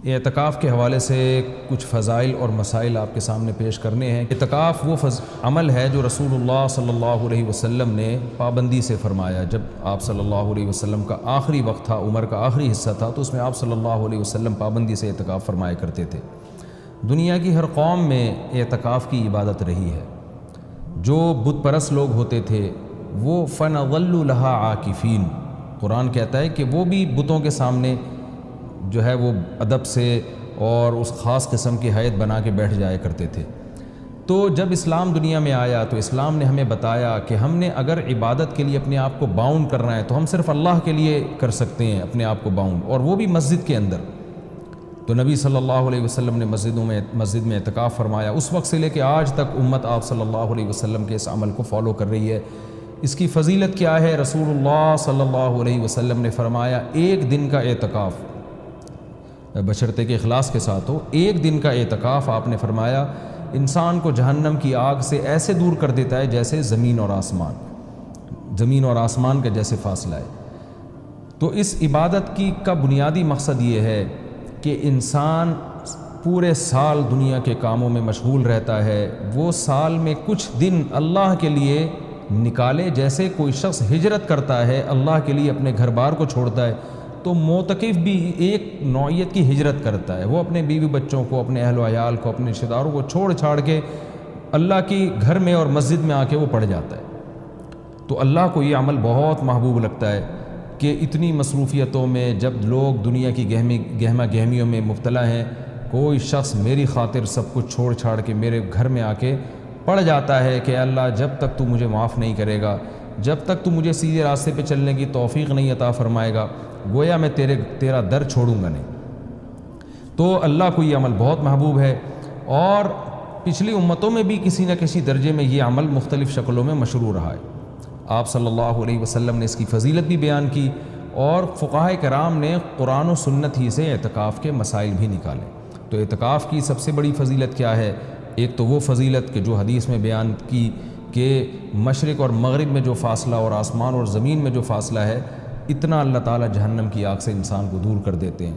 اعتکاف کے حوالے سے کچھ فضائل اور مسائل آپ کے سامنے پیش کرنے ہیں۔ اعتکاف وہ عمل ہے جو رسول اللہ صلی اللہ علیہ وسلم نے پابندی سے فرمایا۔ جب آپ صلی اللہ علیہ وسلم کا آخری وقت تھا، عمر کا آخری حصہ تھا، تو اس میں آپ صلی اللہ علیہ وسلم پابندی سے اعتکاف فرمایا کرتے تھے۔ دنیا کی ہر قوم میں اعتکاف کی عبادت رہی ہے۔ جو بت پرست لوگ ہوتے تھے وہ فَنَظَلُّ لَهَا عَاكِفِينَ، قرآن کہتا ہے کہ وہ بھی بتوں کے سامنے جو ہے وہ ادب سے اور اس خاص قسم کی حیت بنا کے بیٹھ جایا کرتے تھے۔ تو جب اسلام دنیا میں آیا تو اسلام نے ہمیں بتایا کہ ہم نے اگر عبادت کے لیے اپنے آپ کو باؤنڈ کرنا ہے تو ہم صرف اللہ کے لیے کر سکتے ہیں اپنے آپ کو باؤنڈ، اور وہ بھی مسجد کے اندر۔ تو نبی صلی اللہ علیہ وسلم نے مسجد میں اعتکاف فرمایا۔ اس وقت سے لے کے آج تک امت آپ صلی اللہ علیہ وسلم کے اس عمل کو فالو کر رہی ہے۔ اس کی فضیلت کیا ہے؟ رسول اللہ صلی اللہ علیہ وسلم نے فرمایا ایک دن کا اعتکاف، بشرطے کے اخلاص کے ساتھ ہو، ایک دن کا اعتکاف آپ نے فرمایا انسان کو جہنم کی آگ سے ایسے دور کر دیتا ہے جیسے زمین اور آسمان کا جیسے فاصلہ ہے۔ تو اس عبادت کا بنیادی مقصد یہ ہے کہ انسان پورے سال دنیا کے کاموں میں مشغول رہتا ہے، وہ سال میں کچھ دن اللہ کے لیے نکالے۔ جیسے کوئی شخص ہجرت کرتا ہے اللہ کے لیے، اپنے گھر بار کو چھوڑتا ہے، تو معتکف بھی ایک نوعیت کی ہجرت کرتا ہے۔ وہ اپنے بیوی بچوں کو، اپنے اہل و عیال کو، اپنے رشتہ داروں کو چھوڑ چھاڑ کے اللہ کی گھر میں اور مسجد میں آ کے وہ پڑ جاتا ہے۔ تو اللہ کو یہ عمل بہت محبوب لگتا ہے کہ اتنی مصروفیتوں میں جب لوگ دنیا کی گہما گہمیوں میں مبتلا ہیں، کوئی شخص میری خاطر سب کچھ چھوڑ چھاڑ کے میرے گھر میں آ کے پڑ جاتا ہے کہ اللہ جب تک تو مجھے معاف نہیں کرے گا، جب تک تو مجھے سیدھے راستے پہ چلنے کی توفیق نہیں عطا فرمائے گا، گویا میں تیرا در چھوڑوں گا نہیں۔ تو اللہ کو یہ عمل بہت محبوب ہے، اور پچھلی امتوں میں بھی کسی نہ کسی درجے میں یہ عمل مختلف شکلوں میں مشروع رہا ہے۔ آپ صلی اللہ علیہ وسلم نے اس کی فضیلت بھی بیان کی، اور فقہاء کرام نے قرآن و سنت ہی سے اعتکاف کے مسائل بھی نکالے۔ تو اعتکاف کی سب سے بڑی فضیلت کیا ہے؟ ایک تو وہ فضیلت کہ جو حدیث میں بیان کی کہ مشرق اور مغرب میں جو فاصلہ اور آسمان اور زمین میں جو فاصلہ ہے، اتنا اللہ تعالیٰ جہنم کی آگ سے انسان کو دور کر دیتے ہیں۔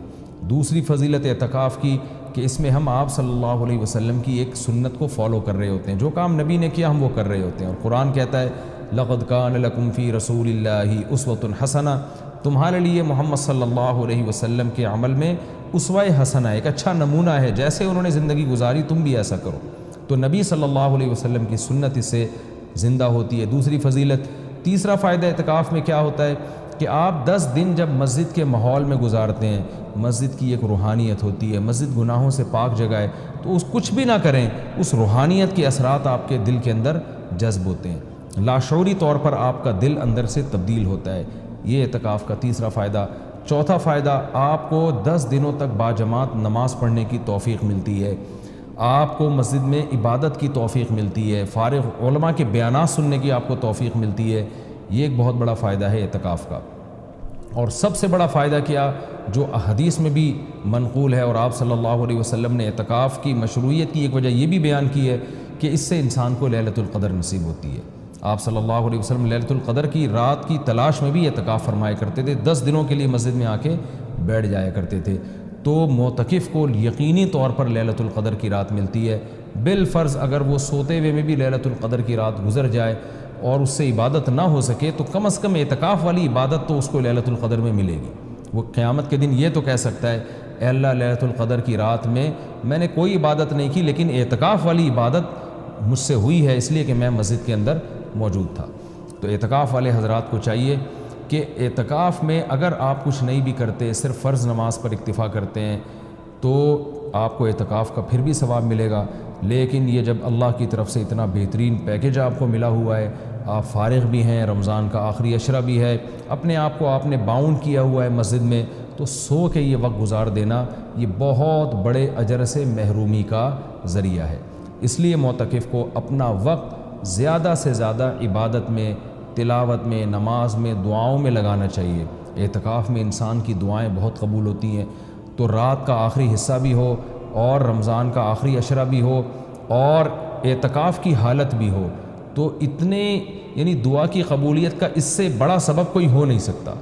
دوسری فضیلت اعتکاف کی کہ اس میں ہم آپ صلی اللہ علیہ وسلم کی ایک سنت کو فالو کر رہے ہوتے ہیں، جو کام نبی نے کیا ہم وہ کر رہے ہوتے ہیں۔ اور قرآن کہتا ہے لَقَدْ كَانَ لَكُمْ فِي رَسُولِ اللَّهِ أُسْوَةٌ حَسَنَةٌ، تمہارے لیے محمد صلی اللہ علیہ وسلم کے عمل میں اسوہ حسنہ، ایک اچھا نمونہ ہے، جیسے انہوں نے زندگی گزاری تم بھی ایسا کرو۔ تو نبی صلی اللہ علیہ وسلم کی سنت اس سے زندہ ہوتی ہے۔ دوسری فضیلت، تیسرا فائدہ اعتکاف میں کیا ہوتا ہے کہ آپ 10 دن جب مسجد کے ماحول میں گزارتے ہیں، مسجد کی ایک روحانیت ہوتی ہے، مسجد گناہوں سے پاک جگہ ہے، تو اس کچھ بھی نہ کریں، اس روحانیت کے اثرات آپ کے دل کے اندر جذب ہوتے ہیں، لاشعوری طور پر آپ کا دل اندر سے تبدیل ہوتا ہے۔ یہ اعتکاف کا تیسرا فائدہ۔ چوتھا فائدہ، آپ کو 10 دنوں تک باجماعت نماز پڑھنے کی توفیق ملتی ہے، آپ کو مسجد میں عبادت کی توفیق ملتی ہے، فارغ علماء کے بیانات سننے کی آپ کو توفیق ملتی ہے۔ یہ ایک بہت بڑا فائدہ ہے اعتکاف کا۔ اور سب سے بڑا فائدہ کیا، جو حدیث میں بھی منقول ہے، اور آپ صلی اللہ علیہ وسلم نے اعتکاف کی مشروعیت کی ایک وجہ یہ بھی بیان کی ہے کہ اس سے انسان کو لیلۃ القدر نصیب ہوتی ہے۔ آپ صلی اللہ علیہ وسلم لیلۃ القدر کی رات کی تلاش میں بھی اعتکاف فرمایا کرتے تھے، 10 دنوں کے لیے مسجد میں آ کے بیٹھ جایا کرتے تھے۔ تو معتکف کو یقینی طور پر لیلۃ القدر کی رات ملتی ہے، بالفرض اگر وہ سوتے ہوئے میں بھی لیلۃ القدر کی رات گزر جائے اور اس سے عبادت نہ ہو سکے، تو کم از کم اعتکاف والی عبادت تو اس کو لیلۃ القدر میں ملے گی۔ وہ قیامت کے دن یہ تو کہہ سکتا ہے اے اللہ لیلۃ القدر کی رات میں نے کوئی عبادت نہیں کی، لیکن اعتکاف والی عبادت مجھ سے ہوئی ہے، اس لیے کہ میں مسجد کے اندر موجود تھا۔ تو اعتکاف والے حضرات کو چاہیے کہ اعتکاف میں اگر آپ کچھ نہیں بھی کرتے، صرف فرض نماز پر اکتفا کرتے ہیں، تو آپ کو اعتکاف کا پھر بھی ثواب ملے گا۔ لیکن یہ جب اللہ کی طرف سے اتنا بہترین پیکیج آپ کو ملا ہوا ہے، آپ فارغ بھی ہیں، رمضان کا آخری عشرہ بھی ہے، اپنے آپ کو آپ نے باؤنڈ کیا ہوا ہے مسجد میں، تو سو کے یہ وقت گزار دینا یہ بہت بڑے اجر سے محرومی کا ذریعہ ہے۔ اس لیے معتکف کو اپنا وقت زیادہ سے زیادہ عبادت میں، تلاوت میں، نماز میں، دعاؤں میں لگانا چاہیے۔ اعتکاف میں انسان کی دعائیں بہت قبول ہوتی ہیں، تو رات کا آخری حصہ بھی ہو اور رمضان کا آخری عشرہ بھی ہو اور اعتکاف کی حالت بھی ہو، تو یعنی دعا کی قبولیت کا اس سے بڑا سبب کوئی ہو نہیں سکتا۔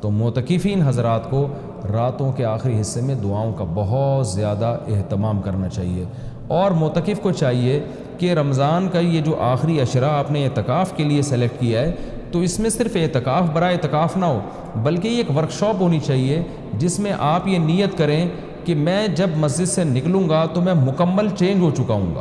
تو معتکفین حضرات کو راتوں کے آخری حصے میں دعاؤں کا بہت زیادہ اہتمام کرنا چاہیے، اور معتکف کو چاہیے کہ رمضان کا یہ جو آخری عشرہ آپ نے اعتکاف کے لیے سلیکٹ کیا ہے، تو اس میں صرف اعتکاف برائے اعتکاف نہ ہو، بلکہ یہ ایک ورکشاپ ہونی چاہیے جس میں آپ یہ نیت کریں کہ میں جب مسجد سے نکلوں گا تو میں مکمل چینج ہو چکا ہوں گا۔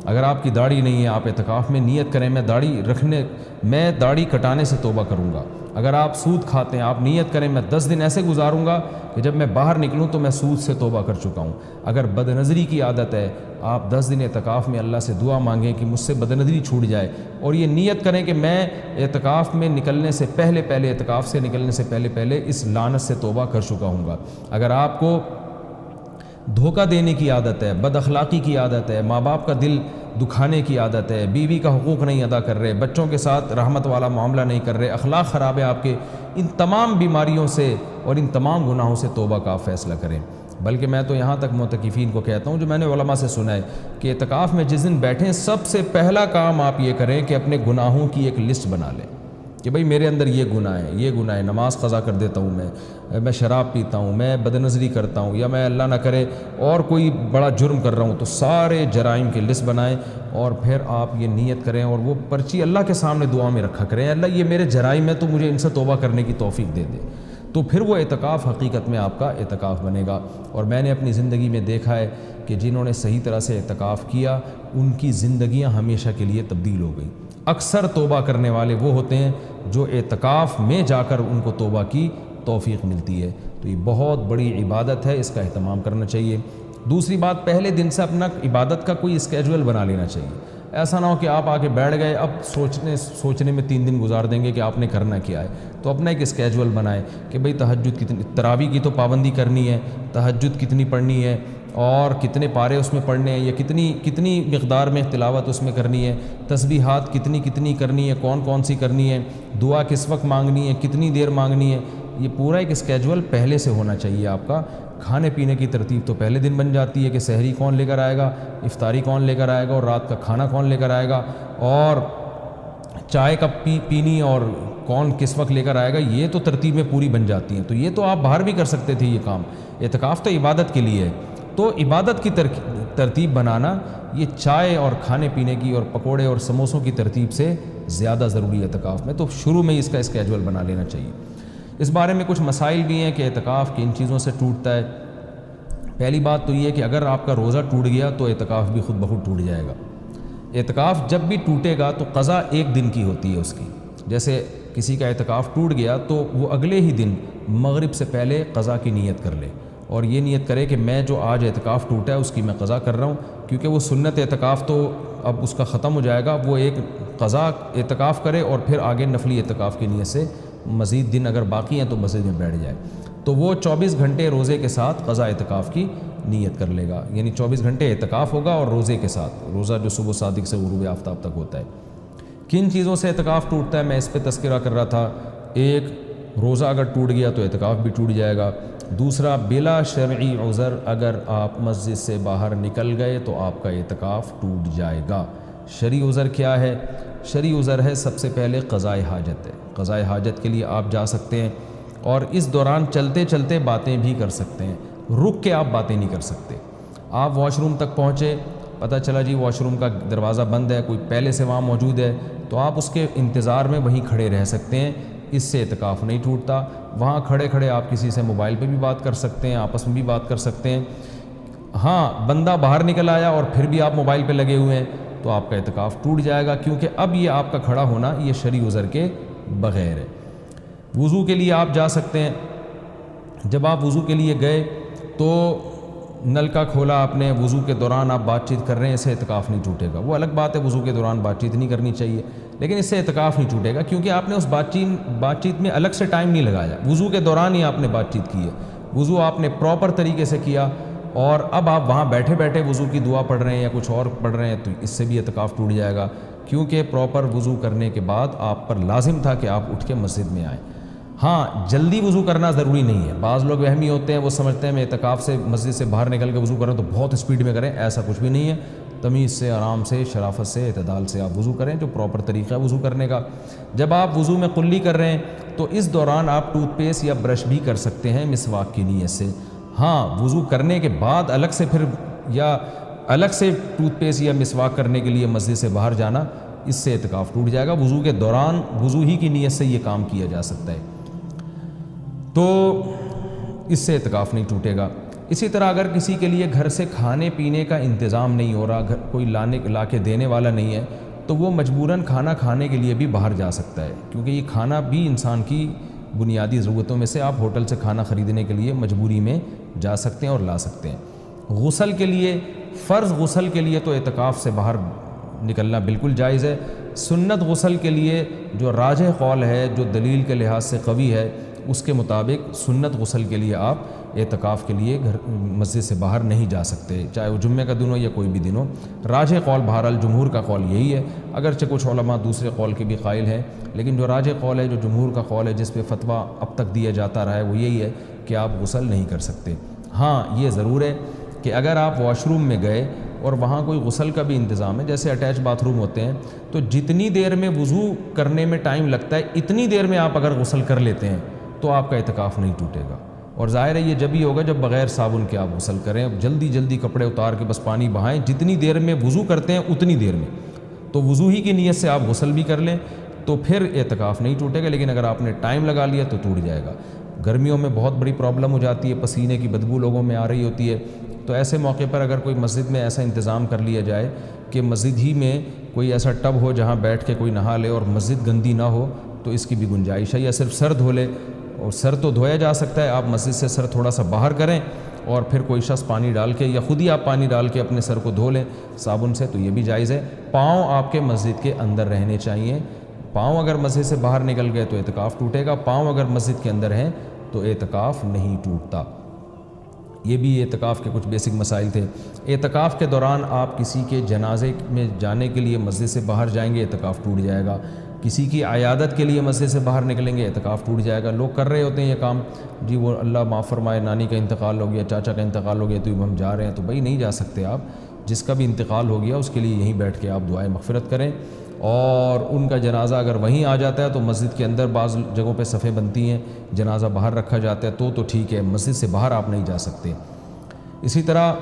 اگر آپ کی داڑھی نہیں ہے، آپ اعتکاف میں نیت کریں میں داڑھی کٹانے سے توبہ کروں گا۔ اگر آپ سود کھاتے ہیں، آپ نیت کریں میں 10 دن ایسے گزاروں گا کہ جب میں باہر نکلوں تو میں سود سے توبہ کر چکا ہوں۔ اگر بد نظری کی عادت ہے، آپ 10 دن اعتکاف میں اللہ سے دعا مانگیں کہ مجھ سے بد نظری چھوٹ جائے، اور یہ نیت کریں کہ میں اعتکاف میں نکلنے سے پہلے اعتکاف سے نکلنے سے پہلے اس لعنت سے توبہ کر چکا ہوں گا۔ اگر آپ کو دھوکہ دینے کی عادت ہے، بد اخلاقی کی عادت ہے، ماں باپ کا دل دکھانے کی عادت ہے، بیوی کا حقوق نہیں ادا کر رہے، بچوں کے ساتھ رحمت والا معاملہ نہیں کر رہے، اخلاق خراب ہے آپ کے، ان تمام بیماریوں سے اور ان تمام گناہوں سے توبہ کا فیصلہ کریں۔ بلکہ میں تو یہاں تک معتکفین کو کہتا ہوں، جو میں نے علماء سے سنا ہے، کہ اعتکاف میں جس دن بیٹھیں سب سے پہلا کام آپ یہ کریں کہ اپنے گناہوں کی ایک لسٹ بنا لیں کہ بھئی میرے اندر یہ گناہ ہے، نماز قضا کر دیتا ہوں میں شراب پیتا ہوں، میں بد نظری کرتا ہوں، یا میں اللہ نہ کرے اور کوئی بڑا جرم کر رہا ہوں، تو سارے جرائم کی لسٹ بنائیں، اور پھر آپ یہ نیت کریں اور وہ پرچی اللہ کے سامنے دعا میں رکھا کریں، اللہ یہ میرے جرائم ہے تو مجھے ان سے توبہ کرنے کی توفیق دے دے، تو پھر وہ اعتکاف حقیقت میں آپ کا اعتکاف بنے گا۔ اور میں نے اپنی زندگی میں دیکھا ہے کہ جنہوں نے صحیح طرح سے اعتکاف کیا ان کی زندگیاں ہمیشہ کے لیے تبدیل ہو گئیں۔ اکثر توبہ کرنے والے وہ ہوتے ہیں جو اعتکاف میں جا کر ان کو توبہ کی توفیق ملتی ہے، تو یہ بہت بڑی عبادت ہے، اس کا اہتمام کرنا چاہیے۔ دوسری بات، پہلے دن سے اپنا عبادت کا کوئی اسکیجول بنا لینا چاہیے، ایسا نہ ہو کہ آپ آ کے بیٹھ گئے، اب سوچنے میں 3 دن گزار دیں گے کہ آپ نے کرنا کیا ہے، تو اپنا ایک اسکیجول بنائیں کہ بھئی تہجد کتنی، تراویح کی تو پابندی کرنی ہے، تہجد کتنی پڑھنی ہے، اور کتنے پارے اس میں پڑھنے ہیں، یا کتنی مقدار میں تلاوت اس میں کرنی ہے، تسبیحات کتنی کرنی ہے، کون سی کرنی ہے، دعا کس وقت مانگنی ہے، کتنی دیر مانگنی ہے، یہ پورا ایک اسکیجول پہلے سے ہونا چاہیے آپ کا۔ کھانے پینے کی ترتیب تو پہلے دن بن جاتی ہے کہ سحری کون لے کر آئے گا، افطاری کون لے کر آئے گا، اور رات کا کھانا کون لے کر آئے گا، اور چائے کب پینی اور کون کس وقت لے کر آئے گا، یہ تو ترتیبیں پوری بن جاتی ہیں۔ تو یہ تو آپ باہر بھی کر سکتے تھے یہ کام، اعتکاف تو عبادت کے لیے ہے، تو عبادت کی ترتیب بنانا یہ چائے اور کھانے پینے کی اور پکوڑے اور سموسوں کی ترتیب سے زیادہ ضروری ہے اعتکاف میں، تو شروع میں اس کا اسکیجول بنا لینا چاہیے۔ اس بارے میں کچھ مسائل بھی ہیں کہ اعتکاف کن چیزوں سے ٹوٹتا ہے۔ پہلی بات تو یہ کہ اگر آپ کا روزہ ٹوٹ گیا تو اعتکاف بھی خود بخود ٹوٹ جائے گا۔ اعتکاف جب بھی ٹوٹے گا تو قضا 1 دن کی ہوتی ہے اس کی، جیسے کسی کا اعتکاف ٹوٹ گیا تو وہ اگلے ہی دن مغرب سے پہلے قضا کی نیت کر لے، اور یہ نیت کرے کہ میں جو آج اعتکاف ٹوٹا ہے اس کی میں قضا کر رہا ہوں، کیونکہ وہ سنت اعتکاف تو اب اس کا ختم ہو جائے گا، وہ ایک قضا اعتکاف کرے اور پھر آگے نفلی اعتکاف کی نیت سے مزید دن اگر باقی ہیں تو مسجد میں بیٹھ جائے، تو وہ 24 گھنٹے روزے کے ساتھ قضا اعتکاف کی نیت کر لے گا، یعنی 24 گھنٹے اعتکاف ہوگا اور روزے کے ساتھ، روزہ جو صبح صادق سے غروب آفتاب تک ہوتا ہے۔ کن چیزوں سے اعتکاف ٹوٹتا ہے میں اس پہ تذکرہ کر رہا تھا۔ ایک، روزہ اگر ٹوٹ گیا تو اعتکاف بھی ٹوٹ جائے گا۔ دوسرا، بلا شرعی عذر اگر آپ مسجد سے باہر نکل گئے تو آپ کا اعتکاف ٹوٹ جائے گا۔ شرعی عذر کیا ہے؟ شرعی عذر ہے سب سے پہلے قضائے حاجت ہے، قضائے حاجت کے لیے آپ جا سکتے ہیں، اور اس دوران چلتے چلتے باتیں بھی کر سکتے ہیں، رک کے آپ باتیں نہیں کر سکتے۔ آپ واش روم تک پہنچے، پتہ چلا جی واش روم کا دروازہ بند ہے، کوئی پہلے سے وہاں موجود ہے، تو آپ اس کے انتظار میں وہیں کھڑے رہ سکتے ہیں، اس سے اعتکاف نہیں ٹوٹتا۔ وہاں کھڑے کھڑے آپ کسی سے موبائل پہ بھی بات کر سکتے ہیں، آپس میں بھی بات کر سکتے ہیں۔ ہاں، بندہ باہر نکل آیا اور پھر بھی آپ موبائل پہ لگے ہوئے ہیں تو آپ کا اعتکاف ٹوٹ جائے گا، کیونکہ اب یہ آپ کا کھڑا ہونا یہ شرعی عذر کے بغیر ہے۔ وضو کے لیے آپ جا سکتے ہیں، جب آپ وضو کے لیے گئے تو نل کا کھولا آپ نے، وضو کے دوران آپ بات چیت کر رہے ہیں، اس سے اعتکاف نہیں ٹوٹے گا۔ وہ الگ بات ہے وضو کے دوران بات چیت نہیں کرنی چاہیے، لیکن اس سے اعتکاف نہیں ٹوٹے گا، کیونکہ آپ نے اس بات چیت میں الگ سے ٹائم نہیں لگایا، وضو کے دوران ہی آپ نے بات چیت کی ہے، وضو آپ نے پراپر طریقے سے کیا، اور اب آپ وہاں بیٹھے بیٹھے وضو کی دعا پڑھ رہے ہیں یا کچھ اور پڑھ رہے ہیں تو اس سے بھی اعتکاف ٹوٹ جائے گا، کیونکہ پراپر وضو کرنے کے بعد آپ پر لازم تھا کہ آپ اٹھ کے مسجد میں آئیں۔ ہاں، جلدی وضو کرنا ضروری نہیں ہے، بعض لوگ وہمی ہوتے ہیں، وہ سمجھتے ہیں میں اعتکاف سے مسجد سے باہر نکل کے وضو کروں تو بہت اسپیڈ میں کریں، ایسا کچھ بھی نہیں ہے، تمیز سے، آرام سے، شرافت سے، اعتدال سے آپ وضو کریں، جو پراپر طریقہ ہے وضو کرنے کا۔ جب آپ وضو میں قلی کر رہے ہیں تو اس دوران آپ ٹوتھ پیسٹ یا برش بھی کر سکتے ہیں مسواک کی نیت سے۔ ہاں، وضو کرنے کے بعد الگ سے پھر یا الگ سے ٹوتھ پیسٹ یا مسواک کرنے کے لیے مسجد سے باہر جانا، اس سے اعتکاف ٹوٹ جائے گا۔ وضو کے دوران وضو ہی کی نیت سے یہ کام کیا جا سکتا ہے، تو اس سے اعتکاف نہیں ٹوٹے گا۔ اسی طرح اگر کسی کے لیے گھر سے کھانے پینے کا انتظام نہیں ہو رہا، کوئی لا کے دینے والا نہیں ہے، تو وہ مجبوراً کھانا کھانے کے لیے بھی باہر جا سکتا ہے، کیونکہ یہ کھانا بھی انسان کی بنیادی ضرورتوں میں سے۔ آپ ہوٹل سے کھانا خریدنے کے لیے مجبوری میں جا سکتے ہیں اور لا سکتے ہیں۔ غسل کے لیے، فرض غسل کے لیے تو اعتکاف سے باہر نکلنا بالکل جائز ہے۔ سنت غسل کے لیے جو راجح قول ہے، جو دلیل کے لحاظ سے قوی ہے، اس کے مطابق سنت غسل کے لیے آپ اعتکاف کے لیے مسجد سے باہر نہیں جا سکتے، چاہے وہ جمعہ کا دن ہو یا کوئی بھی دن ہو۔ راجح قول بہرحال جمہور کا قول یہی ہے، اگرچہ کچھ علماء دوسرے قول کے بھی قائل ہیں، لیکن جو راجح قول ہے، جو جمہور کا قول ہے، جس پہ فتویٰ اب تک دیا جاتا رہا ہے، وہ یہی ہے کہ آپ غسل نہیں کر سکتے۔ ہاں، یہ ضرور ہے کہ اگر آپ واش روم میں گئے اور وہاں کوئی غسل کا بھی انتظام ہے، جیسے اٹیچ باتھ روم ہوتے ہیں، تو جتنی دیر میں وضو کرنے میں ٹائم لگتا ہے، اتنی دیر میں آپ اگر غسل کر لیتے ہیں تو آپ کا اعتکاف نہیں ٹوٹے گا۔ اور ظاہر ہے یہ جب ہی ہوگا جب بغیر صابن کے آپ غسل کریں، جلدی جلدی کپڑے اتار کے بس پانی بہائیں، جتنی دیر میں وضو کرتے ہیں اتنی دیر میں، تو وضو ہی کی نیت سے آپ غسل بھی کر لیں تو پھر اعتکاف نہیں ٹوٹے گا۔ لیکن اگر آپ نے ٹائم لگا لیا تو ٹوٹ جائے گا۔ گرمیوں میں بہت بڑی پرابلم ہو جاتی ہے، پسینے کی بدبو لوگوں میں آ رہی ہوتی ہے، تو ایسے موقع پر اگر کوئی مسجد میں ایسا انتظام کر لیا جائے کہ مسجد ہی میں کوئی ایسا ٹب ہو جہاں بیٹھ کے کوئی نہا لے اور مسجد گندی نہ ہو، تو اس کی بھی گنجائش ہے۔ یا صرف سر دھو لے، اور سر تو دھویا جا سکتا ہے، آپ مسجد سے سر تھوڑا سا باہر کریں اور پھر کوئی شخص پانی ڈال کے یا خود ہی آپ پانی ڈال کے اپنے سر کو دھو لیں صابن سے، تو یہ بھی جائز ہے۔ پاؤں آپ کے مسجد کے اندر رہنے چاہیے۔ پاؤں اگر مسجد سے باہر نکل گئے تو اعتکاف ٹوٹے گا، پاؤں اگر مسجد کے اندر ہیں تو اعتکاف نہیں ٹوٹتا۔ یہ بھی اعتکاف کے کچھ بیسک مسائل تھے۔ اعتکاف کے دوران آپ کسی کے جنازے میں جانے کے لیے مسجد سے باہر جائیں گے، اعتکاف ٹوٹ جائے گا۔ کسی کی عیادت کے لیے مسجد سے باہر نکلیں گے، اعتکاف ٹوٹ جائے گا۔ لوگ کر رہے ہوتے ہیں یہ کام، جی وہ اللہ معاف فرمائے نانی کا انتقال ہو گیا، چاچا کا انتقال ہو گیا تو ہم جا رہے ہیں، تو بھائی نہیں جا سکتے آپ۔ جس کا بھی انتقال ہو گیا اس کے لیے یہیں بیٹھ کے آپ دعائے مغفرت کریں، اور ان کا جنازہ اگر وہیں آ جاتا ہے تو مسجد کے اندر بعض جگہوں پہ صفیں بنتی ہیں، جنازہ باہر رکھا جاتا ہے تو ٹھیک ہے، مسجد سے باہر آپ نہیں جا سکتے۔ اسی طرح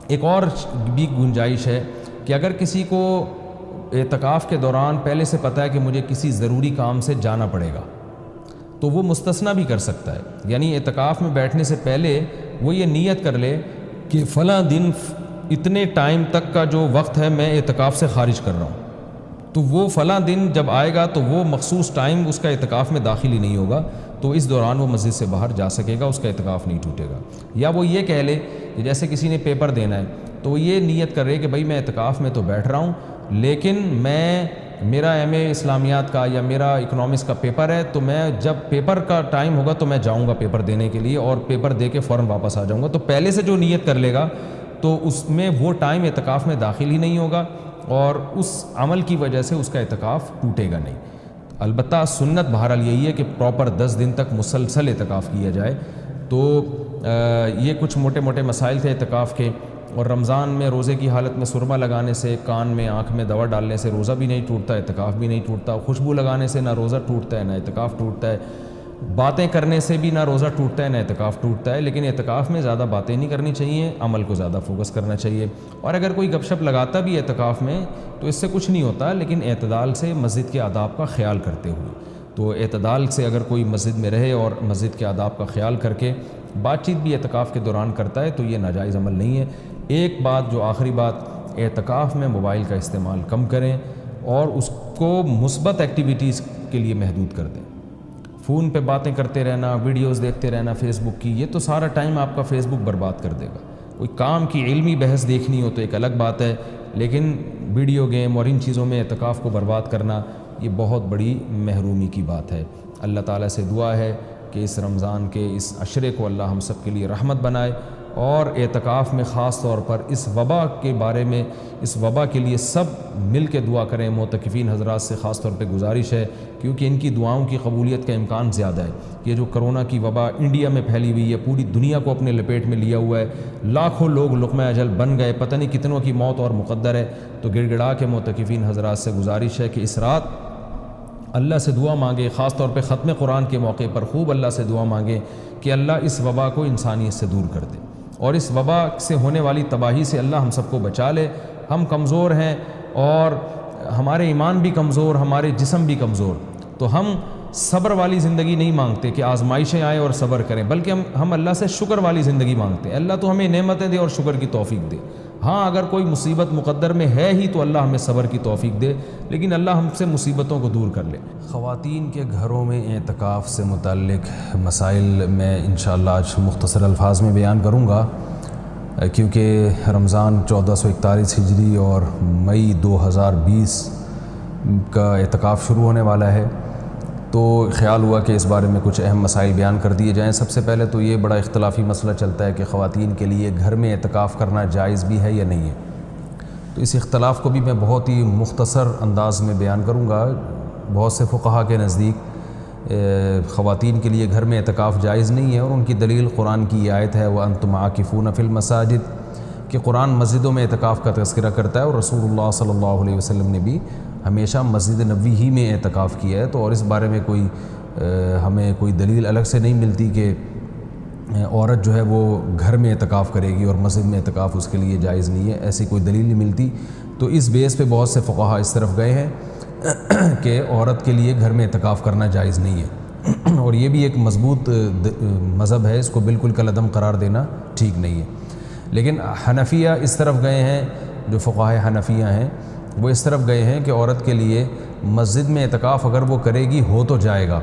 ایک اور بھی گنجائش ہے کہ اگر کسی کو اعتکاف کے دوران پہلے سے پتہ ہے کہ مجھے کسی ضروری کام سے جانا پڑے گا، تو وہ مستثنیٰ بھی کر سکتا ہے۔ یعنی اعتکاف میں بیٹھنے سے پہلے وہ یہ نیت کر لے کہ فلاں دن اتنے ٹائم تک کا جو وقت ہے میں اعتکاف سے خارج کر رہا ہوں، تو وہ فلاں دن جب آئے گا تو وہ مخصوص ٹائم اس کا اعتکاف میں داخل ہی نہیں ہوگا، تو اس دوران وہ مسجد سے باہر جا سکے گا، اس کا اعتکاف نہیں ٹوٹے گا۔ یا وہ یہ کہہ لے کہ جیسے کسی نے پیپر دینا ہے تو وہ یہ نیت کر رہے کہ بھائی میں اعتکاف میں تو بیٹھ رہا ہوں، لیکن میرا ایم اے اسلامیات کا یا میرا اکنامکس کا پیپر ہے، تو میں جب پیپر کا ٹائم ہوگا تو میں جاؤں گا پیپر دینے کے لیے اور پیپر دے کے فوراً واپس آ جاؤں گا۔ تو پہلے سے جو نیت کر لے گا تو اس میں وہ ٹائم اعتکاف میں داخل ہی نہیں ہوگا، اور اس عمل کی وجہ سے اس کا اعتکاف ٹوٹے گا نہیں۔ البتہ سنت بہرحال یہی ہے کہ پراپر 10 دن تک مسلسل اعتکاف کیا جائے۔ تو یہ کچھ موٹے موٹے مسائل تھے اعتکاف کے۔ اور رمضان میں روزے کی حالت میں سرما لگانے سے، کان میں آنکھ میں دوا ڈالنے سے روزہ بھی نہیں ٹوٹتا، اعتکاف بھی نہیں ٹوٹتا۔ خوشبو لگانے سے نہ روزہ ٹوٹتا ہے نہ اعتکاف ٹوٹتا ہے۔ باتیں کرنے سے بھی نہ روزہ ٹوٹتا ہے نہ اعتکاف ٹوٹتا ہے، لیکن اعتکاف میں زیادہ باتیں نہیں کرنی چاہیے، عمل کو زیادہ فوکس کرنا چاہیے۔ اور اگر کوئی گپ شپ لگاتا بھی اعتکاف میں تو اس سے کچھ نہیں ہوتا، لیکن اعتدال سے مسجد کے آداب کا خیال کرتے ہوئے۔ تو اعتدال سے اگر کوئی مسجد میں رہے اور مسجد کے آداب کا خیال کر کے بات چیت بھی اعتکاف کے دوران کرتا ہے تو یہ ناجائز عمل نہیں ہے۔ ایک بات، جو آخری بات، اعتکاف میں موبائل کا استعمال کم کریں اور اس کو مثبت ایکٹیویٹیز کے لیے محدود کر دیں۔ فون پہ باتیں کرتے رہنا، ویڈیوز دیکھتے رہنا فیس بک کی، یہ تو سارا ٹائم آپ کا فیس بک برباد کر دے گا۔ کوئی کام کی علمی بحث دیکھنی ہو تو ایک الگ بات ہے، لیکن ویڈیو گیم اور ان چیزوں میں اعتکاف کو برباد کرنا یہ بہت بڑی محرومی کی بات ہے۔ اللہ تعالیٰ سے دعا ہے کہ اس رمضان کے اس عشرے کو اللہ ہم سب کے لیے رحمت بنائے، اور اعتکاف میں خاص طور پر اس وبا کے بارے میں، اس وبا کے لیے سب مل کے دعا کریں۔ معتکفین حضرات سے خاص طور پہ گزارش ہے، کیونکہ ان کی دعاؤں کی قبولیت کا امکان زیادہ ہے۔ یہ جو کرونا کی وبا انڈیا میں پھیلی ہوئی ہے، پوری دنیا کو اپنے لپیٹ میں لیا ہوا ہے، لاکھوں لوگ لقمہ اجل بن گئے، پتہ نہیں کتنوں کی موت اور مقدر ہے۔ تو گڑ گڑا کے معتکفین حضرات سے گزارش ہے کہ اس رات اللہ سے دعا مانگے، خاص طور پہ ختم قرآن کے موقع پر خوب اللہ سے دعا مانگیں کہ اللہ اس وبا کو انسانیت سے دور کر دے، اور اس وبا سے ہونے والی تباہی سے اللہ ہم سب کو بچا لے۔ ہم کمزور ہیں اور ہمارے ایمان بھی کمزور، ہمارے جسم بھی کمزور، تو ہم صبر والی زندگی نہیں مانگتے کہ آزمائشیں آئیں اور صبر کریں، بلکہ ہم اللہ سے شکر والی زندگی مانگتے ہیں۔ اللہ تو ہمیں نعمتیں دے اور شکر کی توفیق دے۔ ہاں اگر کوئی مصیبت مقدر میں ہے ہی تو اللہ ہمیں صبر کی توفیق دے، لیکن اللہ ہم سے مصیبتوں کو دور کر لے۔ خواتین کے گھروں میں اعتکاف سے متعلق مسائل میں انشاءاللہ آج مختصر الفاظ میں بیان کروں گا، کیونکہ رمضان 1441 ہجری اور مئی 2020 کا اعتکاف شروع ہونے والا ہے، تو خیال ہوا کہ اس بارے میں کچھ اہم مسائل بیان کر دیے جائیں۔ سب سے پہلے تو یہ بڑا اختلافی مسئلہ چلتا ہے کہ خواتین کے لیے گھر میں اعتکاف کرنا جائز بھی ہے یا نہیں ہے، تو اس اختلاف کو بھی میں بہت ہی مختصر انداز میں بیان کروں گا۔ بہت سے فقہا کے نزدیک خواتین کے لیے گھر میں اعتکاف جائز نہیں ہے، اور ان کی دلیل قرآن کی یہ آیت ہے وَأَنْتُمْ عَاكِفُونَ فِي الْمَسَاجِدِ، کہ قرآن مسجدوں میں اعتکاف کا تذکرہ کرتا ہے، اور رسول اللہ صلی اللہ علیہ وسلم نے بھی ہمیشہ مسجد نبوی ہی میں اعتکاف کیا ہے۔ تو اور اس بارے میں ہمیں کوئی دلیل الگ سے نہیں ملتی کہ عورت جو ہے وہ گھر میں اعتکاف کرے گی اور مسجد میں اعتکاف اس کے لیے جائز نہیں ہے، ایسی کوئی دلیل نہیں ملتی۔ تو اس بیس پہ بہت سے فقہا اس طرف گئے ہیں کہ عورت کے لیے گھر میں اعتکاف کرنا جائز نہیں ہے، اور یہ بھی ایک مضبوط مذہب ہے، اس کو بالکل کالعدم قرار دینا ٹھیک نہیں ہے۔ لیکن حنفیہ اس طرف گئے ہیں، جو فقہائے حنفیہ ہیں وہ اس طرف گئے ہیں کہ عورت کے لیے مسجد میں اعتکاف اگر وہ کرے گی ہو تو جائے گا،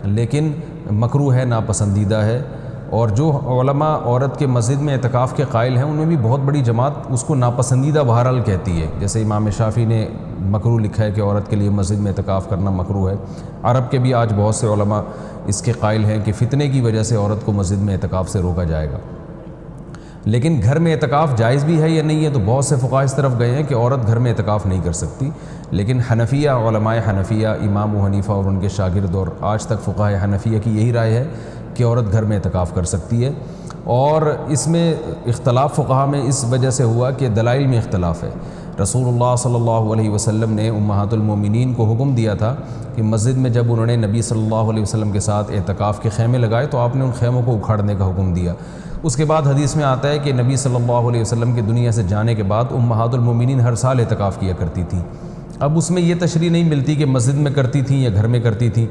لیکن مکروہ ہے، ناپسندیدہ ہے۔ اور جو علماء عورت کے مسجد میں اعتکاف کے قائل ہیں ان میں بھی بہت بڑی جماعت اس کو ناپسندیدہ بہرحال کہتی ہے، جیسے امام شافعی نے مکروہ لکھا ہے کہ عورت کے لیے مسجد میں اعتکاف کرنا مکروہ ہے۔ عرب کے بھی آج بہت سے علماء اس کے قائل ہیں کہ فتنے کی وجہ سے عورت کو مسجد میں اعتکاف سے روکا جائے گا۔ لیکن گھر میں اعتکاف جائز بھی ہے یا نہیں ہے، تو بہت سے فقہاء اس طرف گئے ہیں کہ عورت گھر میں اعتکاف نہیں کر سکتی، لیکن حنفیہ، علماء حنفیہ، امام ابو حنیفہ اور ان کے شاگرد اور آج تک فقہاء حنفیہ کی یہی رائے ہے کہ عورت گھر میں اعتکاف کر سکتی ہے۔ اور اس میں اختلاف فقہاء میں اس وجہ سے ہوا کہ دلائل میں اختلاف ہے۔ رسول اللہ صلی اللہ علیہ وسلم نے امہات المومنین کو حکم دیا تھا کہ مسجد میں جب انہوں نے نبی صلی اللہ علیہ وسلم کے ساتھ اعتکاف کے خیمے لگائے تو آپ نے ان خیموں کو اکھاڑنے کا حکم دیا۔ اس کے بعد حدیث میں آتا ہے کہ نبی صلی اللہ علیہ وسلم کے دنیا سے جانے کے بعد امہات المومنین ہر سال اعتکاف کیا کرتی تھیں۔ اب اس میں یہ تشریح نہیں ملتی کہ مسجد میں کرتی تھیں یا گھر میں کرتی تھیں،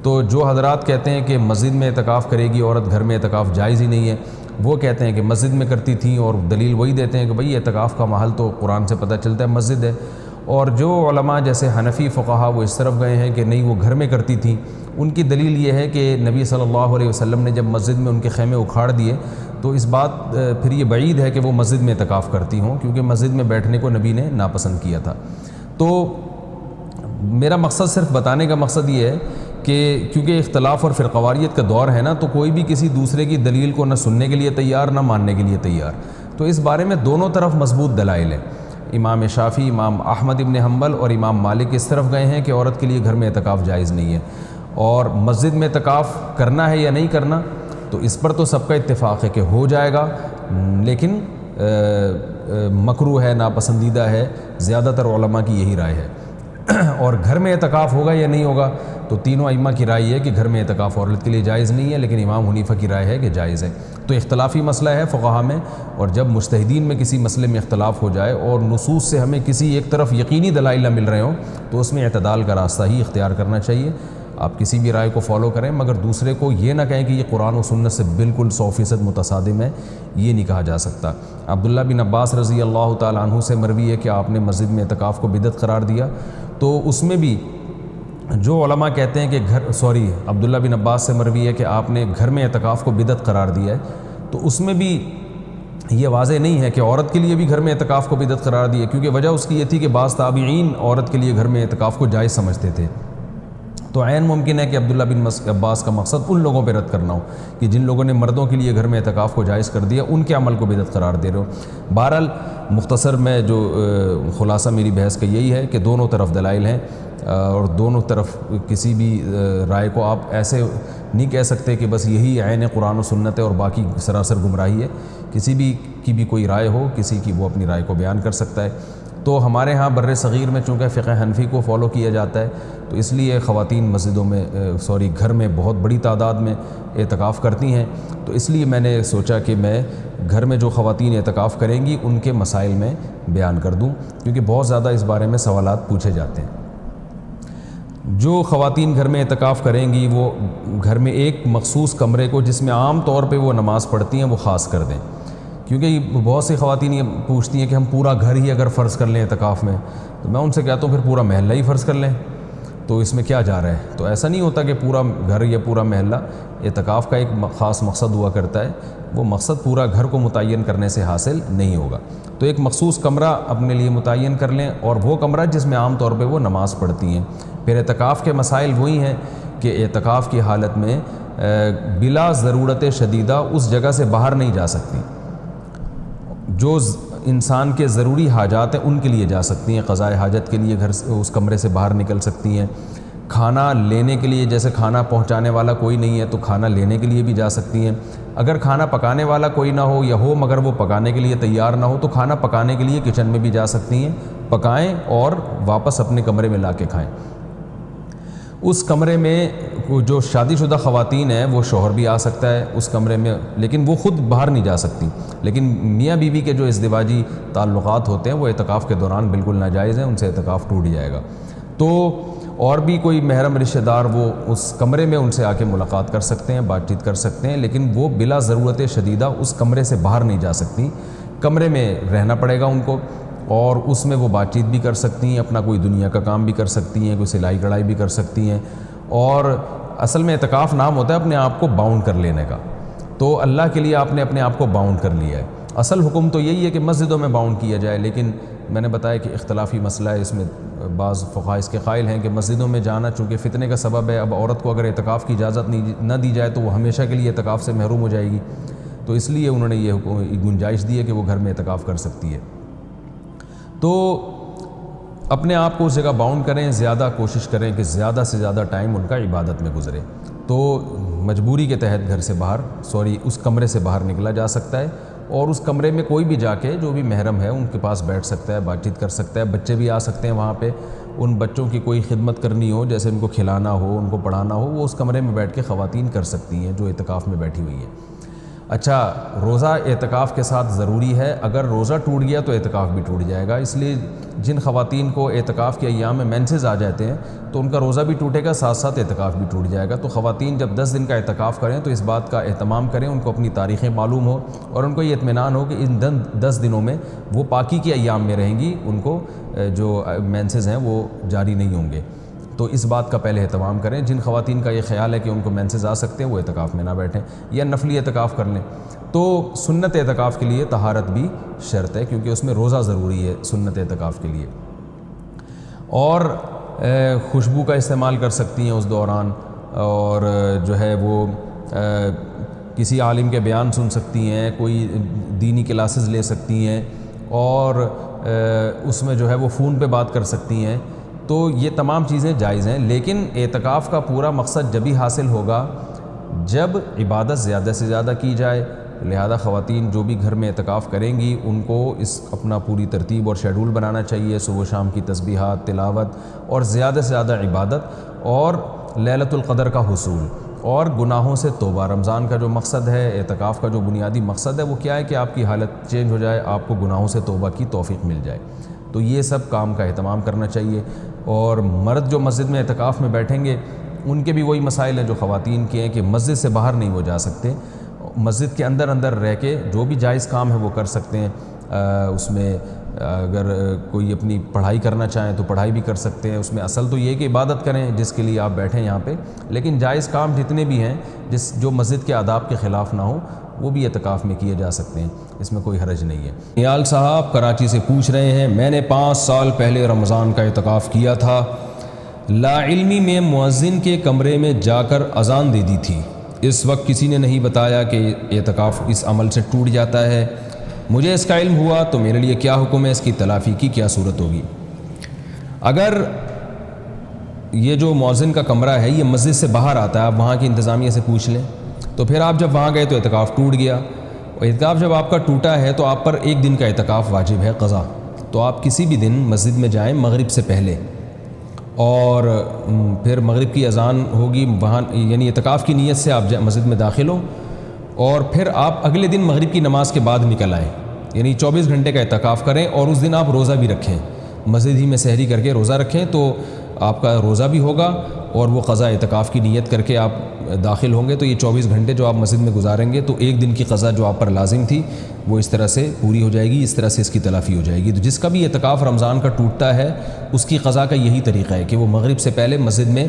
تو جو حضرات کہتے ہیں کہ مسجد میں اعتکاف کرے گی عورت، گھر میں اعتکاف جائز ہی نہیں ہے، وہ کہتے ہیں کہ مسجد میں کرتی تھیں، اور دلیل وہی دیتے ہیں کہ بھئی اعتکاف کا محل تو قرآن سے پتہ چلتا ہے مسجد ہے۔ اور جو علماء جیسے حنفی فقہا وہ اس طرف گئے ہیں کہ نہیں وہ گھر میں کرتی تھیں، ان کی دلیل یہ ہے کہ نبی صلی اللہ علیہ وسلم نے جب مسجد میں ان کے خیمے اکھاڑ دیے تو اس بات پھر یہ بعید ہے کہ وہ مسجد میں اعتکاف کرتی ہوں، کیونکہ مسجد میں بیٹھنے کو نبی نے ناپسند کیا تھا۔ تو میرا مقصد صرف بتانے کا مقصد یہ ہے کہ کیونکہ اختلاف اور فرقواریت کا دور ہے نا، تو کوئی بھی کسی دوسرے کی دلیل کو نہ سننے کے لیے تیار نہ ماننے کے لیے تیار، تو اس بارے میں دونوں طرف مضبوط دلائل ہیں۔ امام شافعی، امام احمد ابن حنبل اور امام مالک اس طرف گئے ہیں کہ عورت کے لیے گھر میں اعتکاف جائز نہیں ہے، اور مسجد میں اعتکاف کرنا ہے یا نہیں کرنا، تو اس پر تو سب کا اتفاق ہے کہ ہو جائے گا، لیکن مکروہ ہے، ناپسندیدہ ہے، زیادہ تر علماء کی یہی رائے ہے۔ اور گھر میں اعتکاف ہوگا یا نہیں ہوگا، تو تینوں ائمہ کی رائے ہے کہ گھر میں اعتکاف عورت کے لیے جائز نہیں ہے، لیکن امام حنیفہ کی رائے ہے کہ جائز ہے۔ تو اختلافی مسئلہ ہے فقہا میں، اور جب مجتہدین میں کسی مسئلے میں اختلاف ہو جائے اور نصوص سے ہمیں کسی ایک طرف یقینی دلائل نہ مل رہے ہوں تو اس میں اعتدال کا راستہ ہی اختیار کرنا چاہیے۔ آپ کسی بھی رائے کو فالو کریں، مگر دوسرے کو یہ نہ کہیں کہ یہ قرآن و سنت سے بالکل 100% متصادم ہے، یہ نہیں کہا جا سکتا۔ عبداللہ بن عباس رضی اللہ تعالیٰ عنہ سے مروی ہے کہ آپ نے مسجد میں اعتکاف کو بدعت قرار دیا، تو اس میں بھی جو علماء کہتے ہیں کہ عبداللہ بن عباس سے مروی ہے کہ آپ نے گھر میں اعتکاف کو بدعت قرار دیا ہے، تو اس میں بھی یہ واضح نہیں ہے کہ عورت کے لیے بھی گھر میں اعتکاف کو بدعت قرار دیا، کیونکہ وجہ اس کی یہ تھی کہ بعض تابعین عورت کے لیے گھر میں اعتکاف کو جائز سمجھتے تھے۔ تو عین ممکن ہے کہ عبداللہ بن عباس کا مقصد ان لوگوں پہ رد کرنا ہو کہ جن لوگوں نے مردوں کے لیے گھر میں اعتکاف کو جائز کر دیا، ان کے عمل کو بدعت قرار دے رہے ہو۔ بہرحال مختصر میں جو خلاصہ میری بحث کا یہی ہے کہ دونوں طرف دلائل ہیں، اور دونوں طرف کسی بھی رائے کو آپ ایسے نہیں کہہ سکتے کہ بس یہی عین قرآن و سنت ہے اور باقی سراسر گمراہی ہے۔ کسی بھی کی بھی کوئی رائے ہو، کسی کی وہ اپنی رائے کو بیان کر سکتا ہے۔ تو ہمارے ہاں بر صغیر میں چونکہ فقہ حنفی کو فالو کیا جاتا ہے، تو اس لیے خواتین مسجدوں میں گھر میں بہت بڑی تعداد میں اعتکاف کرتی ہیں۔ تو اس لیے میں نے سوچا کہ میں گھر میں جو خواتین اعتکاف کریں گی ان کے مسائل میں بیان کر دوں، کیونکہ بہت زیادہ اس بارے میں سوالات پوچھے جاتے ہیں۔ جو خواتین گھر میں اعتکاف کریں گی وہ گھر میں ایک مخصوص کمرے کو جس میں عام طور پہ وہ نماز پڑھتی ہیں وہ خاص کر دیں، کیونکہ بہت سی خواتین یہ پوچھتی ہیں کہ ہم پورا گھر ہی اگر فرض کر لیں اعتکاف میں، تو میں ان سے کہتا ہوں پھر پورا محلہ ہی فرض کر لیں، تو اس میں کیا جا رہا ہے؟ تو ایسا نہیں ہوتا کہ پورا گھر یا پورا محلہ، اعتکاف کا ایک خاص مقصد ہوا کرتا ہے، وہ مقصد پورا گھر کو متعین کرنے سے حاصل نہیں ہوگا۔ تو ایک مخصوص کمرہ اپنے لیے متعین کر لیں، اور وہ کمرہ جس میں عام طور پہ وہ نماز پڑھتی ہیں۔ پھر اعتکاف کے مسائل وہی ہیں کہ اعتکاف کی حالت میں بلا ضرورت شدیدہ اس جگہ سے باہر نہیں جا سکتی، جو انسان کے ضروری حاجات ہیں ان کے لیے جا سکتی ہیں، قضاء حاجت کے لیے گھر سے اس کمرے سے باہر نکل سکتی ہیں، کھانا لینے کے لیے جیسے کھانا پہنچانے والا کوئی نہیں ہے تو کھانا لینے کے لیے بھی جا سکتی ہیں، اگر کھانا پکانے والا کوئی نہ ہو یا ہو مگر وہ پکانے کے لیے تیار نہ ہو تو کھانا پکانے کے لیے کچن میں بھی جا سکتی ہیں، پکائیں اور واپس اپنے کمرے میں لا کے کھائیں۔ اس کمرے میں جو شادی شدہ خواتین ہیں وہ شوہر بھی آ سکتا ہے اس کمرے میں، لیکن وہ خود باہر نہیں جا سکتی، لیکن میاں بیوی کے جو ازدواجی تعلقات ہوتے ہیں وہ اعتکاف کے دوران بالکل ناجائز ہیں، ان سے اعتکاف ٹوٹ جائے گا۔ تو اور بھی کوئی محرم رشتہ دار وہ اس کمرے میں ان سے آ کے ملاقات کر سکتے ہیں، بات چیت کر سکتے ہیں، لیکن وہ بلا ضرورت شدیدہ اس کمرے سے باہر نہیں جا سکتی، کمرے میں رہنا پڑے گا ان کو، اور اس میں وہ بات چیت بھی کر سکتی ہیں، اپنا کوئی دنیا کا کام بھی کر سکتی ہیں، کوئی سلائی کڑھائی بھی کر سکتی ہیں، اور اصل میں اعتکاف نام ہوتا ہے اپنے آپ کو باؤنڈ کر لینے کا، تو اللہ کے لیے آپ نے اپنے آپ کو باؤنڈ کر لیا ہے۔ اصل حکم تو یہی ہے کہ مسجدوں میں باؤنڈ کیا جائے، لیکن میں نے بتایا کہ اختلافی مسئلہ ہے، اس میں بعض فقہاء اس کے قائل ہیں کہ مسجدوں میں جانا چونکہ فتنے کا سبب ہے، اب عورت کو اگر اعتکاف کی اجازت نہ دی جائے تو وہ ہمیشہ کے لیے اعتکاف سے محروم ہو جائے گی، تو اس لیے انہوں نے یہ گنجائش دی ہے کہ وہ گھر میں اعتکاف کر سکتی ہے۔ تو اپنے آپ کو اس جگہ باؤنڈ کریں، زیادہ کوشش کریں کہ زیادہ سے زیادہ ٹائم ان کا عبادت میں گزرے، تو مجبوری کے تحت گھر سے باہر اس کمرے سے باہر نکلا جا سکتا ہے، اور اس کمرے میں کوئی بھی جا کے جو بھی محرم ہے ان کے پاس بیٹھ سکتا ہے، بات چیت کر سکتا ہے، بچے بھی آ سکتے ہیں وہاں پہ، ان بچوں کی کوئی خدمت کرنی ہو، جیسے ان کو کھلانا ہو، ان کو پڑھانا ہو، وہ اس کمرے میں بیٹھ کے خواتین کر سکتی ہیں جو اعتکاف میں بیٹھی ہوئی ہیں۔ اچھا، روزہ اعتکاف کے ساتھ ضروری ہے، اگر روزہ ٹوٹ گیا تو اعتکاف بھی ٹوٹ جائے گا، اس لیے جن خواتین کو اعتکاف کے ایام میں مینسز آ جاتے ہیں تو ان کا روزہ بھی ٹوٹے گا، ساتھ ساتھ اعتکاف بھی ٹوٹ جائے گا۔ تو خواتین جب 10 دن کا اعتکاف کریں تو اس بات کا اہتمام کریں، ان کو اپنی تاریخیں معلوم ہو اور ان کو یہ اطمینان ہو کہ ان 10 دنوں میں وہ پاکی کے ایام میں رہیں گی، ان کو جو مینسز ہیں وہ جاری نہیں ہوں گے، تو اس بات کا پہلے اہتمام کریں۔ جن خواتین کا یہ خیال ہے کہ ان کو مینسز آ سکتے ہیں وہ اعتکاف میں نہ بیٹھیں یا نفلی اعتکاف کر لیں۔ تو سنت اعتکاف کے لیے طہارت بھی شرط ہے، کیونکہ اس میں روزہ ضروری ہے سنت اعتکاف کے لیے، اور خوشبو کا استعمال کر سکتی ہیں اس دوران، اور جو ہے وہ کسی عالم کے بیان سن سکتی ہیں، کوئی دینی کلاسز لے سکتی ہیں، اور اس میں جو ہے وہ فون پہ بات کر سکتی ہیں، تو یہ تمام چیزیں جائز ہیں۔ لیکن اعتکاف کا پورا مقصد جبھی حاصل ہوگا جب عبادت زیادہ سے زیادہ کی جائے، لہذا خواتین جو بھی گھر میں اعتکاف کریں گی ان کو اپنا پوری ترتیب اور شیڈول بنانا چاہیے، صبح و شام کی تسبیحات، تلاوت، اور زیادہ سے زیادہ عبادت، اور لیلۃ القدر کا حصول، اور گناہوں سے توبہ۔ رمضان کا جو مقصد ہے، اعتکاف کا جو بنیادی مقصد ہے وہ کیا ہے کہ آپ کی حالت چینج ہو جائے، آپ کو گناہوں سے توبہ کی توفیق مل جائے، تو یہ سب کام کا اہتمام کرنا چاہیے۔ اور مرد جو مسجد میں اعتکاف میں بیٹھیں گے ان کے بھی وہی مسائل ہیں جو خواتین کے ہیں کہ مسجد سے باہر نہیں وہ جا سکتے، مسجد کے اندر رہ کے جو بھی جائز کام ہے وہ کر سکتے ہیں، اس میں اگر کوئی اپنی پڑھائی کرنا چاہیں تو پڑھائی بھی کر سکتے ہیں، اس میں اصل تو یہ کہ عبادت کریں جس کے لیے آپ بیٹھیں یہاں پہ، لیکن جائز کام جتنے بھی ہیں جو مسجد کے آداب کے خلاف نہ ہوں وہ بھی اعتکاف میں کیے جا سکتے ہیں، اس میں کوئی حرج نہیں ہے۔ نیال صاحب کراچی سے پوچھ رہے ہیں، میں نے 5 سال پہلے رمضان کا اعتکاف کیا تھا، لا علمی میں مؤذن کے کمرے میں جا کر اذان دے دی تھی، اس وقت کسی نے نہیں بتایا کہ اعتکاف اس عمل سے ٹوٹ جاتا ہے، مجھے اس کا علم ہوا تو میرے لیے کیا حکم ہے، اس کی تلافی کی کیا صورت ہوگی؟ اگر یہ جو مؤذن کا کمرہ ہے یہ مسجد سے باہر آتا ہے، آپ وہاں کی انتظامیہ سے پوچھ لیں، تو پھر آپ جب وہاں گئے تو اعتکاف ٹوٹ گیا، اور اعتکاف جب آپ کا ٹوٹا ہے تو آپ پر ایک دن کا اعتکاف واجب ہے قضا، تو آپ کسی بھی دن مسجد میں جائیں مغرب سے پہلے، اور پھر مغرب کی اذان ہوگی وہاں، یعنی اعتکاف کی نیت سے آپ مسجد میں داخل ہوں، اور پھر آپ اگلے دن مغرب کی نماز کے بعد نکل آئیں، یعنی 24 گھنٹے کا اعتکاف کریں، اور اس دن آپ روزہ بھی رکھیں، مسجد ہی میں سحری کر کے روزہ رکھیں، تو آپ کا روزہ بھی ہوگا اور وہ قضا اعتکاف کی نیت کر کے آپ داخل ہوں گے، تو یہ 24 گھنٹے جو آپ مسجد میں گزاریں گے تو ایک دن کی قضا جو آپ پر لازم تھی وہ اس طرح سے پوری ہو جائے گی، اس طرح سے اس کی تلافی ہو جائے گی۔ تو جس کا بھی اعتکاف رمضان کا ٹوٹتا ہے اس کی قضا کا یہی طریقہ ہے کہ وہ مغرب سے پہلے مسجد میں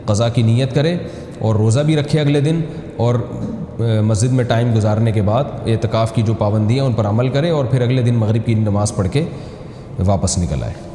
قضا کی نیت کرے اور روزہ بھی رکھے اگلے دن، اور مسجد میں ٹائم گزارنے کے بعد اعتکاف کی جو پابندیاں ان پر عمل کرے، اور پھر اگلے دن مغرب کی نماز پڑھ کے واپس نکل آئے۔